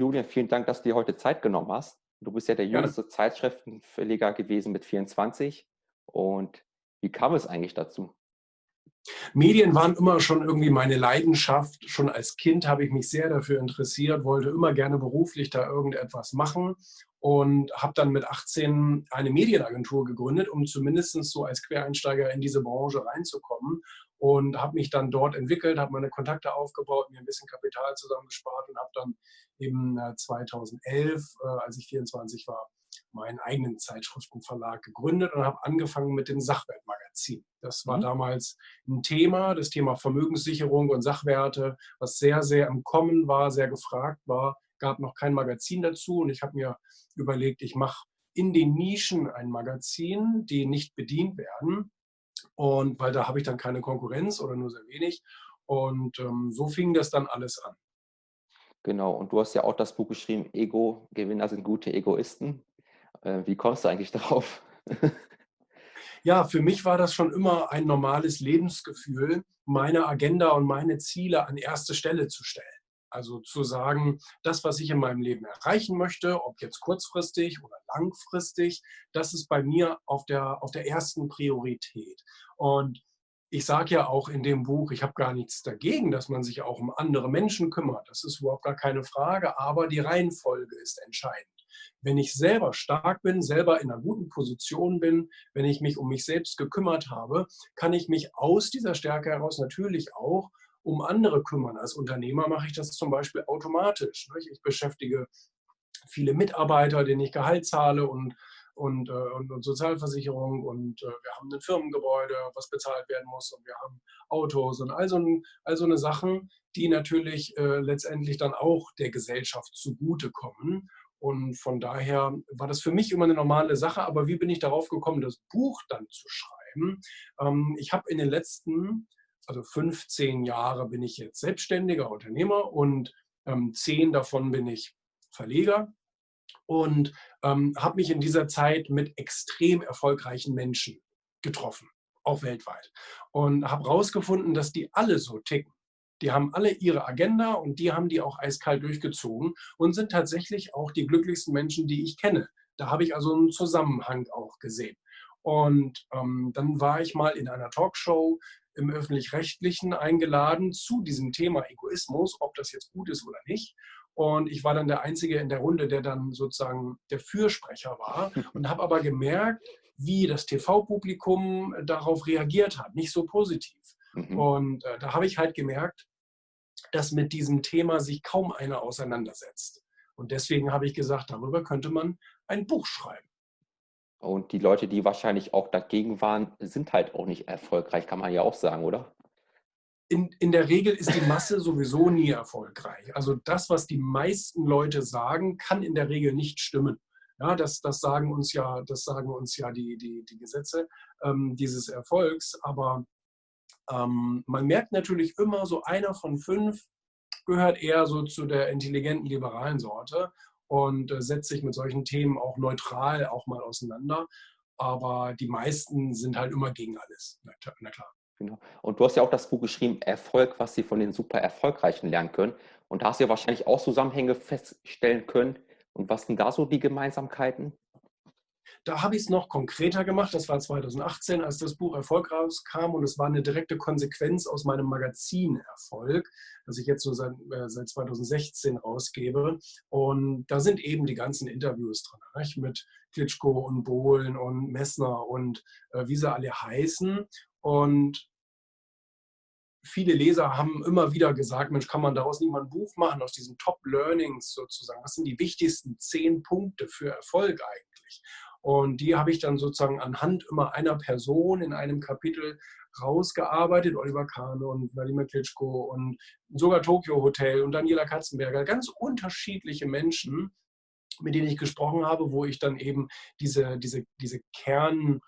Julian, vielen Dank, dass du dir heute Zeit genommen hast. Du bist ja der Gerne. jüngste Zeitschriftenverleger gewesen mit 24. Und wie kam es eigentlich dazu? Medien waren immer schon irgendwie meine Leidenschaft. Schon als Kind habe ich mich sehr dafür interessiert, wollte immer gerne beruflich da irgendetwas machen und habe dann mit 18 eine Medienagentur gegründet, um zumindest so als Quereinsteiger in diese Branche reinzukommen und habe mich dann dort entwickelt, habe meine Kontakte aufgebaut, mir ein bisschen Kapital zusammengespart und habe dann eben 2011, als ich 24 war, meinen eigenen Zeitschriftenverlag gegründet und habe angefangen mit dem Sachwertmagazin. Das war Mhm. damals ein Thema, das Thema Vermögenssicherung und Sachwerte, was sehr, sehr im Kommen war, sehr gefragt war. Gab noch kein Magazin dazu und ich habe mir überlegt, ich mache in den Nischen ein Magazin, die nicht bedient werden. Und weil da habe ich dann keine Konkurrenz oder nur sehr wenig. Und so fing das dann alles an. Genau, und du hast ja auch das Buch geschrieben, Ego-Gewinner sind gute Egoisten. Wie kommst du eigentlich darauf? Ja, für mich war das schon immer ein normales Lebensgefühl, meine Agenda und meine Ziele an erste Stelle zu stellen. Also zu sagen, das, was ich in meinem Leben erreichen möchte, ob jetzt kurzfristig oder langfristig, das ist bei mir auf der ersten Priorität. Und ich sage ja auch in dem Buch, ich habe gar nichts dagegen, dass man sich auch um andere Menschen kümmert. Das ist überhaupt gar keine Frage, aber die Reihenfolge ist entscheidend. Wenn ich selber stark bin, selber in einer guten Position bin, wenn ich mich um mich selbst gekümmert habe, kann ich mich aus dieser Stärke heraus natürlich auch um andere kümmern. Als Unternehmer mache ich das zum Beispiel automatisch. Ich beschäftige viele Mitarbeiter, denen ich Gehalt zahle und Sozialversicherung und wir haben ein Firmengebäude, was bezahlt werden muss und wir haben Autos und all so eine Sachen, die natürlich letztendlich dann auch der Gesellschaft zugutekommen. Und von daher war das für mich immer eine normale Sache. Aber wie bin ich darauf gekommen, das Buch dann zu schreiben? Ich habe in den letzten, also 15 Jahre bin ich jetzt selbstständiger Unternehmer und 10 davon bin ich Verleger und habe mich in dieser Zeit mit extrem erfolgreichen Menschen getroffen, auch weltweit. Und habe herausgefunden, dass die alle so ticken. Die haben alle ihre Agenda und die haben die auch eiskalt durchgezogen und sind tatsächlich auch die glücklichsten Menschen, die ich kenne. Da habe ich also einen Zusammenhang auch gesehen. Und dann war ich mal in einer Talkshow im Öffentlich-Rechtlichen eingeladen zu diesem Thema Egoismus, ob das jetzt gut ist oder nicht. Und ich war dann der Einzige in der Runde, der dann sozusagen der Fürsprecher war und habe aber gemerkt, wie das TV-Publikum darauf reagiert hat, nicht so positiv. Mhm. Und da habe ich halt gemerkt, dass mit diesem Thema sich kaum einer auseinandersetzt. Und deswegen habe ich gesagt, darüber könnte man ein Buch schreiben. Und die Leute, die wahrscheinlich auch dagegen waren, sind halt auch nicht erfolgreich, kann man ja auch sagen, oder? In der Regel ist die Masse sowieso nie erfolgreich. Also das, was die meisten Leute sagen, kann in der Regel nicht stimmen. Ja, das sagen uns ja die Gesetze dieses Erfolgs. Aber man merkt natürlich immer, so einer von 5 gehört eher so zu der intelligenten liberalen Sorte und setzt sich mit solchen Themen auch neutral auch mal auseinander. Aber die meisten sind halt immer gegen alles. Na klar. Genau. Und du hast ja auch das Buch geschrieben, Erfolg, was sie von den super Erfolgreichen lernen können. Und da hast du ja wahrscheinlich auch Zusammenhänge feststellen können. Und was sind da so die Gemeinsamkeiten? Da habe ich es noch konkreter gemacht. Das war 2018, als das Buch Erfolg rauskam. Und es war eine direkte Konsequenz aus meinem Magazin Erfolg, das ich jetzt so seit 2016 rausgebe. Und da sind eben die ganzen Interviews drin, nicht? Mit Klitschko und Bohlen und Messner und wie sie alle heißen. Und viele Leser haben immer wieder gesagt, Mensch, kann man daraus nicht mal ein Buch machen, aus diesen Top-Learnings sozusagen? Was sind die wichtigsten 10 Punkte für Erfolg eigentlich? Und die habe ich dann sozusagen anhand immer einer Person in einem Kapitel rausgearbeitet. Oliver Kahn und Wladimir Klitschko und sogar Tokyo Hotel und Daniela Katzenberger. Ganz unterschiedliche Menschen, mit denen ich gesprochen habe, wo ich dann eben diese Kern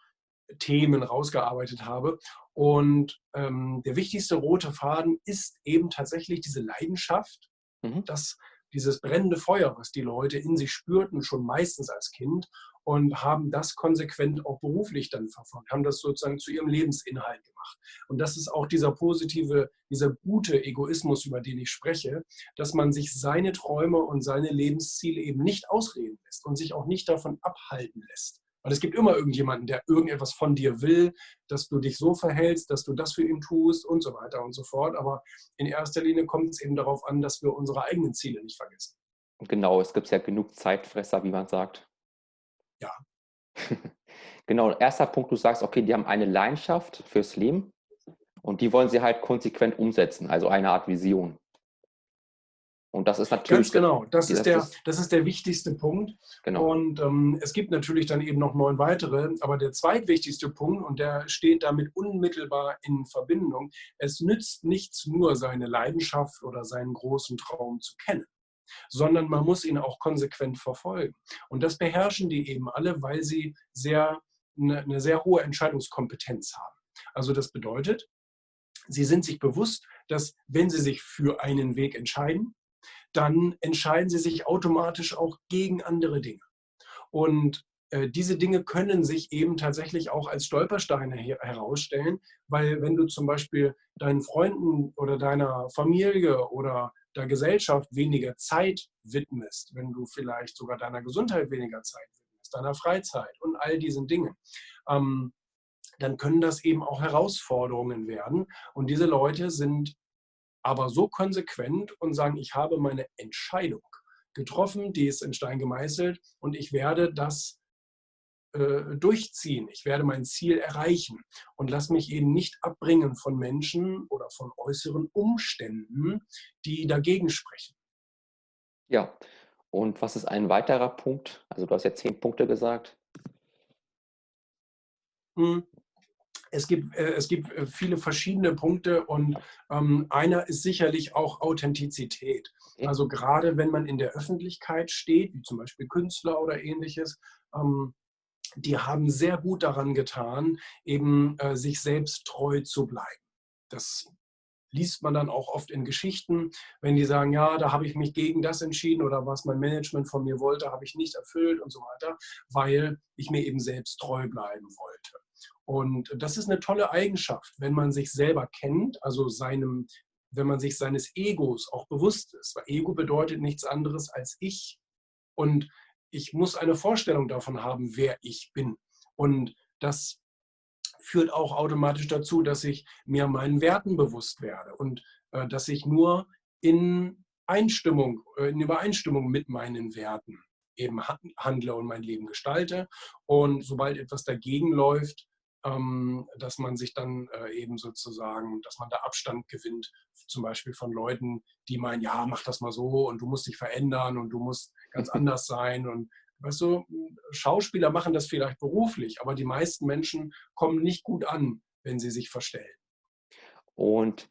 Themen rausgearbeitet habe. Und der wichtigste rote Faden ist eben tatsächlich diese Leidenschaft, Mhm. dieses brennende Feuer, was die Leute in sich spürten, schon meistens als Kind. und haben das konsequent auch beruflich dann verfolgt, haben das sozusagen zu ihrem Lebensinhalt gemacht. Und das ist auch dieser positive, dieser gute Egoismus, über den ich spreche, dass man sich seine Träume und seine Lebensziele eben nicht ausreden lässt und sich auch nicht davon abhalten lässt. Weil es gibt immer irgendjemanden, der irgendetwas von dir will, dass du dich so verhältst, dass du das für ihn tust und so weiter und so fort. Aber in erster Linie kommt es eben darauf an, dass wir unsere eigenen Ziele nicht vergessen. Genau, es gibt ja genug Zeitfresser, wie man sagt. Ja, Genau, erster Punkt, du sagst, okay, die haben eine Leidenschaft fürs Leben und die wollen sie halt konsequent umsetzen, also eine Art Vision. Und das ist ganz natürlich, genau. Das ist das der, ist, das ist der wichtigste Punkt. genau, Und es gibt natürlich dann eben noch 9 weitere. Aber der zweitwichtigste Punkt, und der steht damit unmittelbar in Verbindung, es nützt nichts nur, seine Leidenschaft oder seinen großen Traum zu kennen, sondern man muss ihn auch konsequent verfolgen. Und das beherrschen die eben alle, weil sie eine sehr hohe Entscheidungskompetenz haben. Also das bedeutet, sie sind sich bewusst, dass wenn sie sich für einen Weg entscheiden, dann entscheiden sie sich automatisch auch gegen andere Dinge. Und diese Dinge können sich eben tatsächlich auch als Stolpersteine herausstellen, weil wenn du zum Beispiel deinen Freunden oder deiner Familie oder der Gesellschaft weniger Zeit widmest, wenn du vielleicht sogar deiner Gesundheit weniger Zeit widmest, deiner Freizeit und all diesen Dingen, ähm, dann können das eben auch Herausforderungen werden. Und diese Leute sind aber so konsequent und sagen, ich habe meine Entscheidung getroffen, die ist in Stein gemeißelt und ich werde das durchziehen. Ich werde mein Ziel erreichen und lass mich eben nicht abbringen von Menschen oder von äußeren Umständen, die dagegen sprechen. ja. Und was ist ein weiterer Punkt? Also du hast ja 10 Punkte gesagt. Hm. Es gibt viele verschiedene Punkte und einer ist sicherlich auch Authentizität. Okay. Also gerade wenn man in der Öffentlichkeit steht, wie zum Beispiel Künstler oder ähnliches, ähm, die haben sehr gut daran getan, eben sich selbst treu zu bleiben. Das liest man dann auch oft in Geschichten, wenn die sagen, ja, da habe ich mich gegen das entschieden oder was mein Management von mir wollte, habe ich nicht erfüllt und so weiter, weil ich mir eben selbst treu bleiben wollte. Und das ist eine tolle Eigenschaft, wenn man sich selber kennt, also wenn man sich seines Egos auch bewusst ist. Weil Ego bedeutet nichts anderes als ich. Und ich muss eine Vorstellung davon haben, wer ich bin. Und das führt auch automatisch dazu, dass ich mir meinen Werten bewusst werde und dass ich nur in Übereinstimmung mit meinen Werten eben handle und mein Leben gestalte. Und sobald etwas dagegen läuft, dass man sich dann eben sozusagen, dass man da Abstand gewinnt, zum Beispiel von Leuten, die meinen, ja, mach das mal so und du musst dich verändern und du musst ganz anders sein. Und weißt du, Schauspieler machen das vielleicht beruflich, aber die meisten Menschen kommen nicht gut an, wenn sie sich verstellen. Und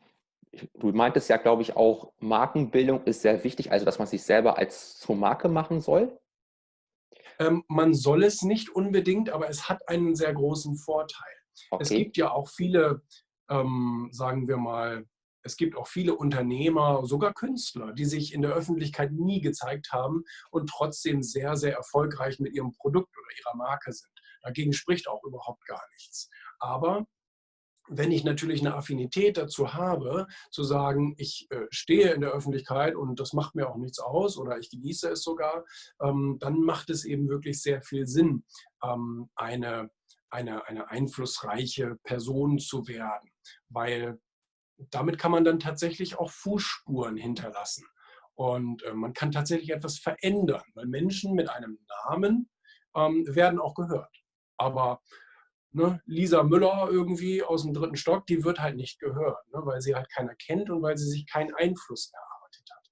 du meintest ja, glaube ich, auch, Markenbildung ist sehr wichtig, also dass man sich selber als zur Marke machen soll. Man soll es nicht unbedingt, aber es hat einen sehr großen Vorteil. Es Okay. gibt ja auch viele, sagen wir mal, es gibt auch viele Unternehmer, sogar Künstler, die sich in der Öffentlichkeit nie gezeigt haben und trotzdem sehr, sehr erfolgreich mit ihrem Produkt oder ihrer Marke sind. Dagegen spricht auch überhaupt gar nichts. Aber wenn ich natürlich eine Affinität dazu habe, zu sagen, ich stehe in der Öffentlichkeit und das macht mir auch nichts aus oder ich genieße es sogar, dann macht es eben wirklich sehr viel Sinn, eine einflussreiche Person zu werden, weil damit kann man dann tatsächlich auch Fußspuren hinterlassen. Und man kann tatsächlich etwas verändern, weil Menschen mit einem Namen werden auch gehört. Aber ne, Lisa Müller irgendwie aus dem 3. Stock, die wird halt nicht gehört, ne, weil sie halt keiner kennt und weil sie sich keinen Einfluss erarbeitet hat.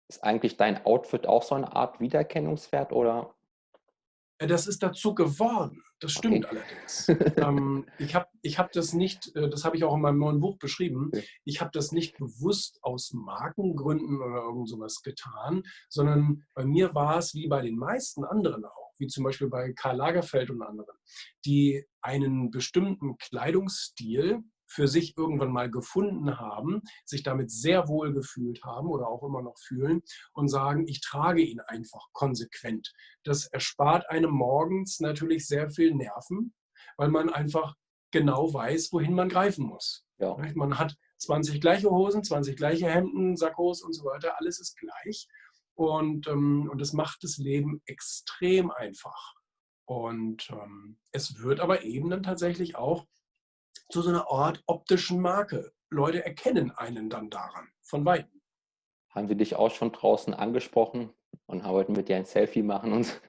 Ist eigentlich dein Outfit auch so eine Art Wiedererkennungswert oder? Das ist dazu geworden, das Okay. stimmt allerdings. Ich hab das nicht, das habe ich auch in meinem neuen Buch beschrieben, ich habe das nicht bewusst aus Markengründen oder irgend sowas getan, sondern bei mir war es wie bei den meisten anderen auch, wie zum Beispiel bei Karl Lagerfeld und anderen, die einen bestimmten Kleidungsstil für sich irgendwann mal gefunden haben, sich damit sehr wohl gefühlt haben oder auch immer noch fühlen und sagen, ich trage ihn einfach konsequent. Das erspart einem morgens natürlich sehr viel Nerven, weil man einfach genau weiß, wohin man greifen muss. Ja. Man hat 20 gleiche Hosen, 20 gleiche Hemden, Sakkos und so weiter, alles ist gleich. Und das macht das Leben extrem einfach. Und es wird aber eben dann tatsächlich auch zu so einer Art optischen Marke. Leute erkennen einen dann daran, von Weitem. Haben sie dich auch schon draußen angesprochen und wollten mit dir ein Selfie machen und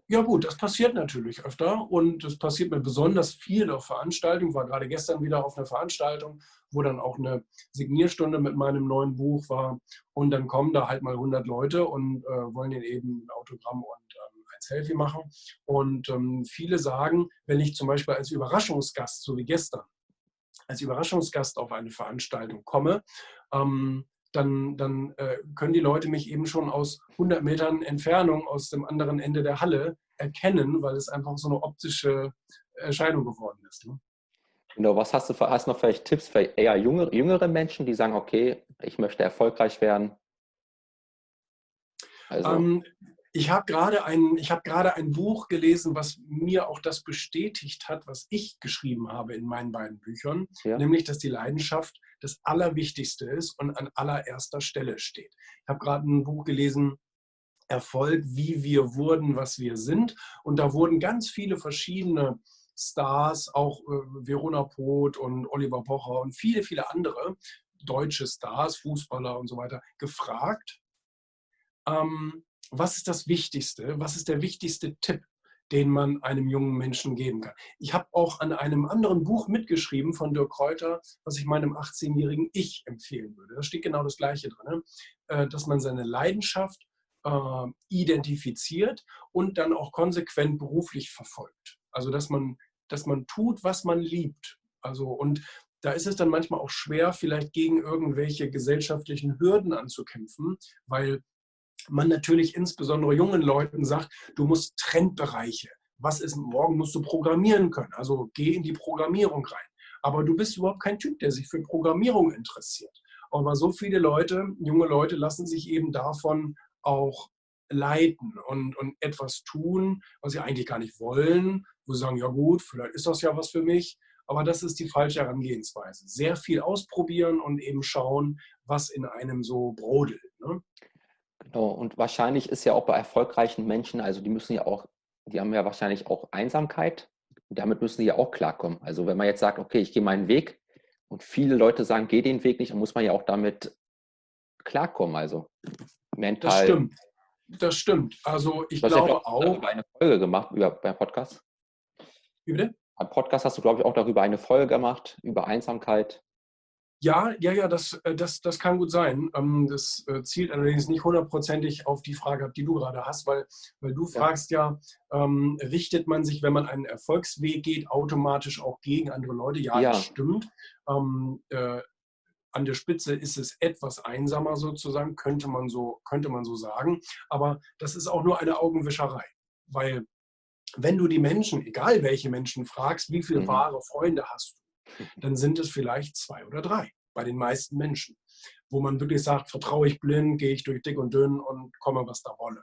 Ja gut, das passiert natürlich öfter und das passiert mir besonders viel auf Veranstaltungen. Ich war gerade gestern wieder auf einer Veranstaltung, wo dann auch eine Signierstunde mit meinem neuen Buch war und dann kommen da halt mal 100 Leute und wollen ihnen eben ein Autogramm und ein Selfie machen. Und viele sagen, wenn ich zum Beispiel als Überraschungsgast, so wie gestern, als Überraschungsgast auf eine Veranstaltung komme, dann können die Leute mich eben schon aus 100 Metern Entfernung aus dem anderen Ende der Halle erkennen, weil es einfach so eine optische Erscheinung geworden ist. Ne? genau, was hast du noch vielleicht Tipps für eher jüngere Menschen, die sagen, okay, ich möchte erfolgreich werden? Also, Ich habe gerade ein Buch gelesen, was mir auch das bestätigt hat, was ich geschrieben habe in meinen beiden Büchern, ja, nämlich, dass die Leidenschaft das Allerwichtigste ist und an allererster Stelle steht. Ich habe gerade ein Buch gelesen, Erfolg, wie wir wurden, was wir sind. Und da wurden ganz viele verschiedene Stars, auch Verona Poth und Oliver Pocher und viele, viele andere deutsche Stars, Fußballer und so weiter, gefragt, was ist das Wichtigste, was ist der wichtigste Tipp, den man einem jungen Menschen geben kann. Ich habe auch an einem anderen Buch mitgeschrieben von Dirk Kräuter, was ich meinem 18-jährigen Ich empfehlen würde. Da steht genau das Gleiche drin, dass man seine Leidenschaft identifiziert und dann auch konsequent beruflich verfolgt. Also dass man tut, was man liebt. Also und da ist es dann manchmal auch schwer, vielleicht gegen irgendwelche gesellschaftlichen Hürden anzukämpfen, weil man natürlich insbesondere jungen Leuten sagt, du musst Trendbereiche. Was ist morgen musst du programmieren können? Also geh in die Programmierung rein. Aber du bist überhaupt kein Typ, der sich für Programmierung interessiert. Aber so viele Leute, junge Leute, lassen sich eben davon auch leiten und etwas tun, was sie eigentlich gar nicht wollen, wo sie sagen, ja gut, vielleicht ist das ja was für mich. Aber das ist die falsche Herangehensweise. Sehr viel ausprobieren und eben schauen, was in einem so brodelt. Ne? genau. Und wahrscheinlich ist ja auch bei erfolgreichen Menschen, also die haben ja wahrscheinlich auch Einsamkeit. Und damit müssen sie ja auch klarkommen. Also wenn man jetzt sagt, okay, ich gehe meinen Weg und viele Leute sagen, geh den Weg nicht, dann muss man ja auch damit klarkommen. Also Das mental. stimmt. Das stimmt. Also ich Du hast ja, glaube glaube ich, auch, darüber eine Folge gemacht, beim Podcast. wie bitte? Beim Podcast hast du, glaube ich, auch darüber eine Folge gemacht, über Einsamkeit. Ja, das kann gut sein. Das zielt allerdings nicht hundertprozentig auf die Frage ab, die du gerade hast, weil du Ja, fragst ja, richtet man sich, wenn man einen Erfolgsweg geht, automatisch auch gegen andere Leute? Ja, das ja, stimmt. Ähm, äh, an der Spitze ist es etwas einsamer sozusagen, könnte man so sagen. Aber das ist auch nur eine Augenwischerei, weil wenn du die Menschen, egal welche Menschen, fragst, wie viele mhm. wahre Freunde hast du, dann sind es vielleicht 2 oder 3 bei den meisten Menschen, wo man wirklich sagt, vertraue ich blind, gehe ich durch dick und dünn und komme, was da wolle.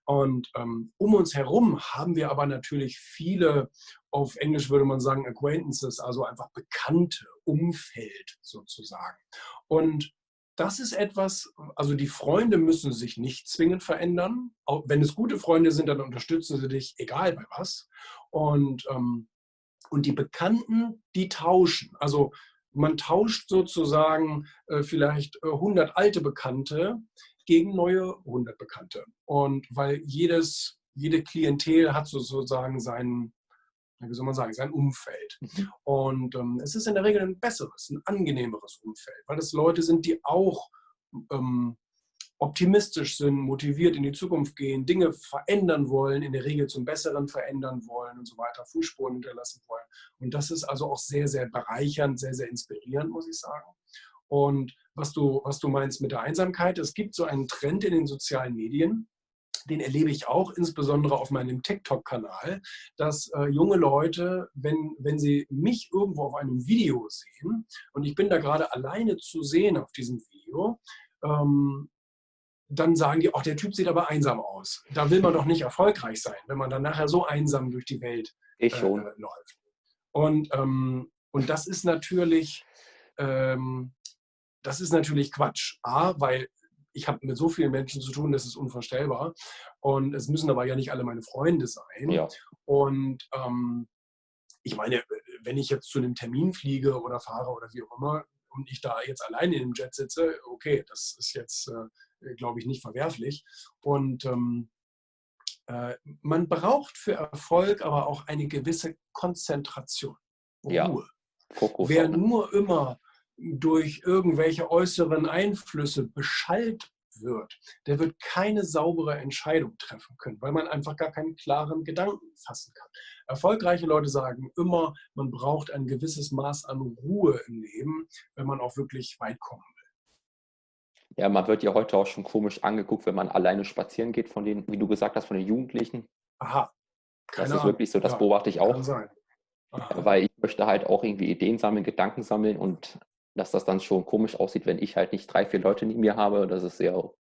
Und um uns herum haben wir aber natürlich viele, auf Englisch würde man sagen Acquaintances, also einfach Bekannte, Umfeld sozusagen. Und das ist etwas, also die Freunde müssen sich nicht zwingend verändern. Auch wenn es gute Freunde sind, dann unterstützen sie dich, egal bei was. Und und die Bekannten, die tauschen. Also man tauscht sozusagen vielleicht 100 alte Bekannte gegen neue 100 Bekannte. Und weil jede Klientel hat sozusagen wie soll man sagen, sein Umfeld. Mhm. Und es ist in der Regel ein besseres, ein angenehmeres Umfeld, weil es Leute sind, die auch ähm, optimistisch sind, motiviert in die Zukunft gehen, Dinge verändern wollen, in der Regel zum Besseren verändern wollen und so weiter, Fußspuren hinterlassen wollen. Und das ist also auch sehr, sehr bereichernd, sehr, sehr inspirierend, muss ich sagen. Und was du meinst mit der Einsamkeit, es gibt so einen Trend in den sozialen Medien, den erlebe ich auch insbesondere auf meinem TikTok-Kanal, dass junge Leute, wenn sie mich irgendwo auf einem Video sehen und ich bin da gerade alleine zu sehen auf diesem Video, dann sagen die, ach, der Typ sieht aber einsam aus. Da will man doch nicht erfolgreich sein, wenn man dann nachher so einsam durch die Welt Ich schon. läuft. Und das ist natürlich Quatsch. A, weil ich habe mit so vielen Menschen zu tun, das ist unvorstellbar. Und es müssen aber ja nicht alle meine Freunde sein. Ja. Und ich meine, wenn ich jetzt zu einem Termin fliege oder fahre oder wie auch immer und ich da jetzt alleine im Jet sitze, okay, das ist jetzt, glaube ich, nicht verwerflich. Und man braucht für Erfolg aber auch eine gewisse Konzentration, Ja. Ruhe. Fokus. Wer auch, ne? nur immer durch irgendwelche äußeren Einflüsse beschallt wird, der wird keine saubere Entscheidung treffen können, weil man einfach gar keinen klaren Gedanken fassen kann. Erfolgreiche Leute sagen immer, man braucht ein gewisses Maß an Ruhe im Leben, wenn man auch wirklich weit kommen will. Ja, man wird ja heute auch schon komisch angeguckt, wenn man alleine spazieren geht von den, wie du gesagt hast, von den Jugendlichen. Aha, Das keine ist Ahnung. wirklich so, das Ja, beobachte ich kann auch, sein. Aha. weil ich möchte halt auch irgendwie Ideen sammeln, Gedanken sammeln und dass das dann schon komisch aussieht, wenn ich halt nicht 3, 4 Leute neben mir habe, das ist sehr.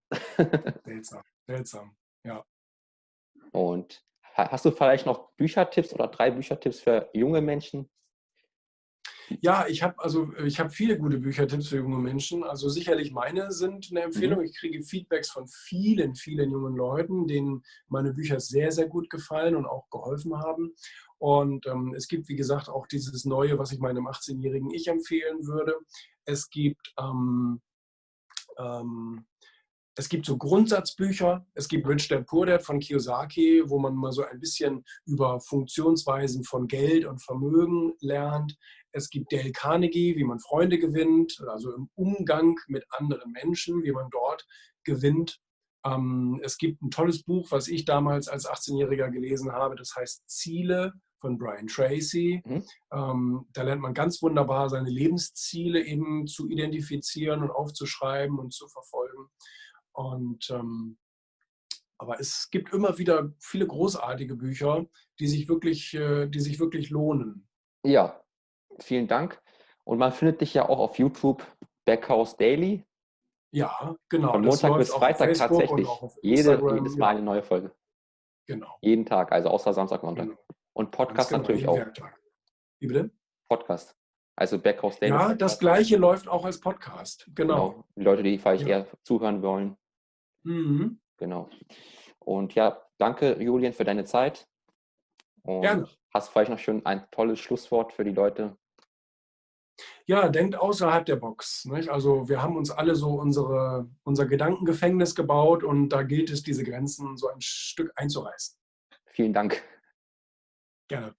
Seltsam, seltsam, ja. Und hast du vielleicht noch Büchertipps oder 3 Büchertipps für junge Menschen? Ja, ich habe viele gute Büchertipps für junge Menschen. Also sicherlich meine sind eine Empfehlung. Mhm. Ich kriege Feedbacks von vielen, vielen jungen Leuten, denen meine Bücher sehr, sehr gut gefallen und auch geholfen haben. Und es gibt, wie gesagt, auch dieses Neue, was ich meinem 18-jährigen Ich empfehlen würde. Es gibt es gibt so Grundsatzbücher, es gibt Rich Dad Poor Dad von Kiyosaki, wo man mal so ein bisschen über Funktionsweisen von Geld und Vermögen lernt. Es gibt Dale Carnegie, wie man Freunde gewinnt, also im Umgang mit anderen Menschen, wie man dort gewinnt. Es gibt ein tolles Buch, was ich damals als 18-Jähriger gelesen habe, das heißt Ziele von Brian Tracy. Mhm. Da lernt man ganz wunderbar seine Lebensziele eben zu identifizieren und aufzuschreiben und zu verfolgen. Aber es gibt immer wieder viele großartige Bücher, die sich wirklich lohnen. Ja, vielen Dank. Und man findet dich ja auch auf YouTube, Backhaus Daily. Ja, genau. Von Das Montag läuft bis auch auf Freitag Facebook und tatsächlich. auch auf Jedes Instagram. Mal Ja, eine neue Folge. genau. Jeden Tag, also außer Samstag, Montag. Genau. Und Ganz Podcast genau, natürlich jeden auch. Werktag. Wie bitte? Podcast. Also Backhaus Daily Ja, das Podcast. Gleiche läuft auch als Podcast. Genau. Genau. Die Leute, die vielleicht Ja. eher zuhören wollen. Mhm. Genau. Und ja, danke, Julian, für deine Zeit. Und Gerne. hast vielleicht noch schon ein tolles Schlusswort für die Leute? Ja, denkt außerhalb der Box. Nicht? Also wir haben uns alle so unser Gedankengefängnis gebaut und da gilt es, diese Grenzen so ein Stück einzureißen. Vielen Dank. Gerne.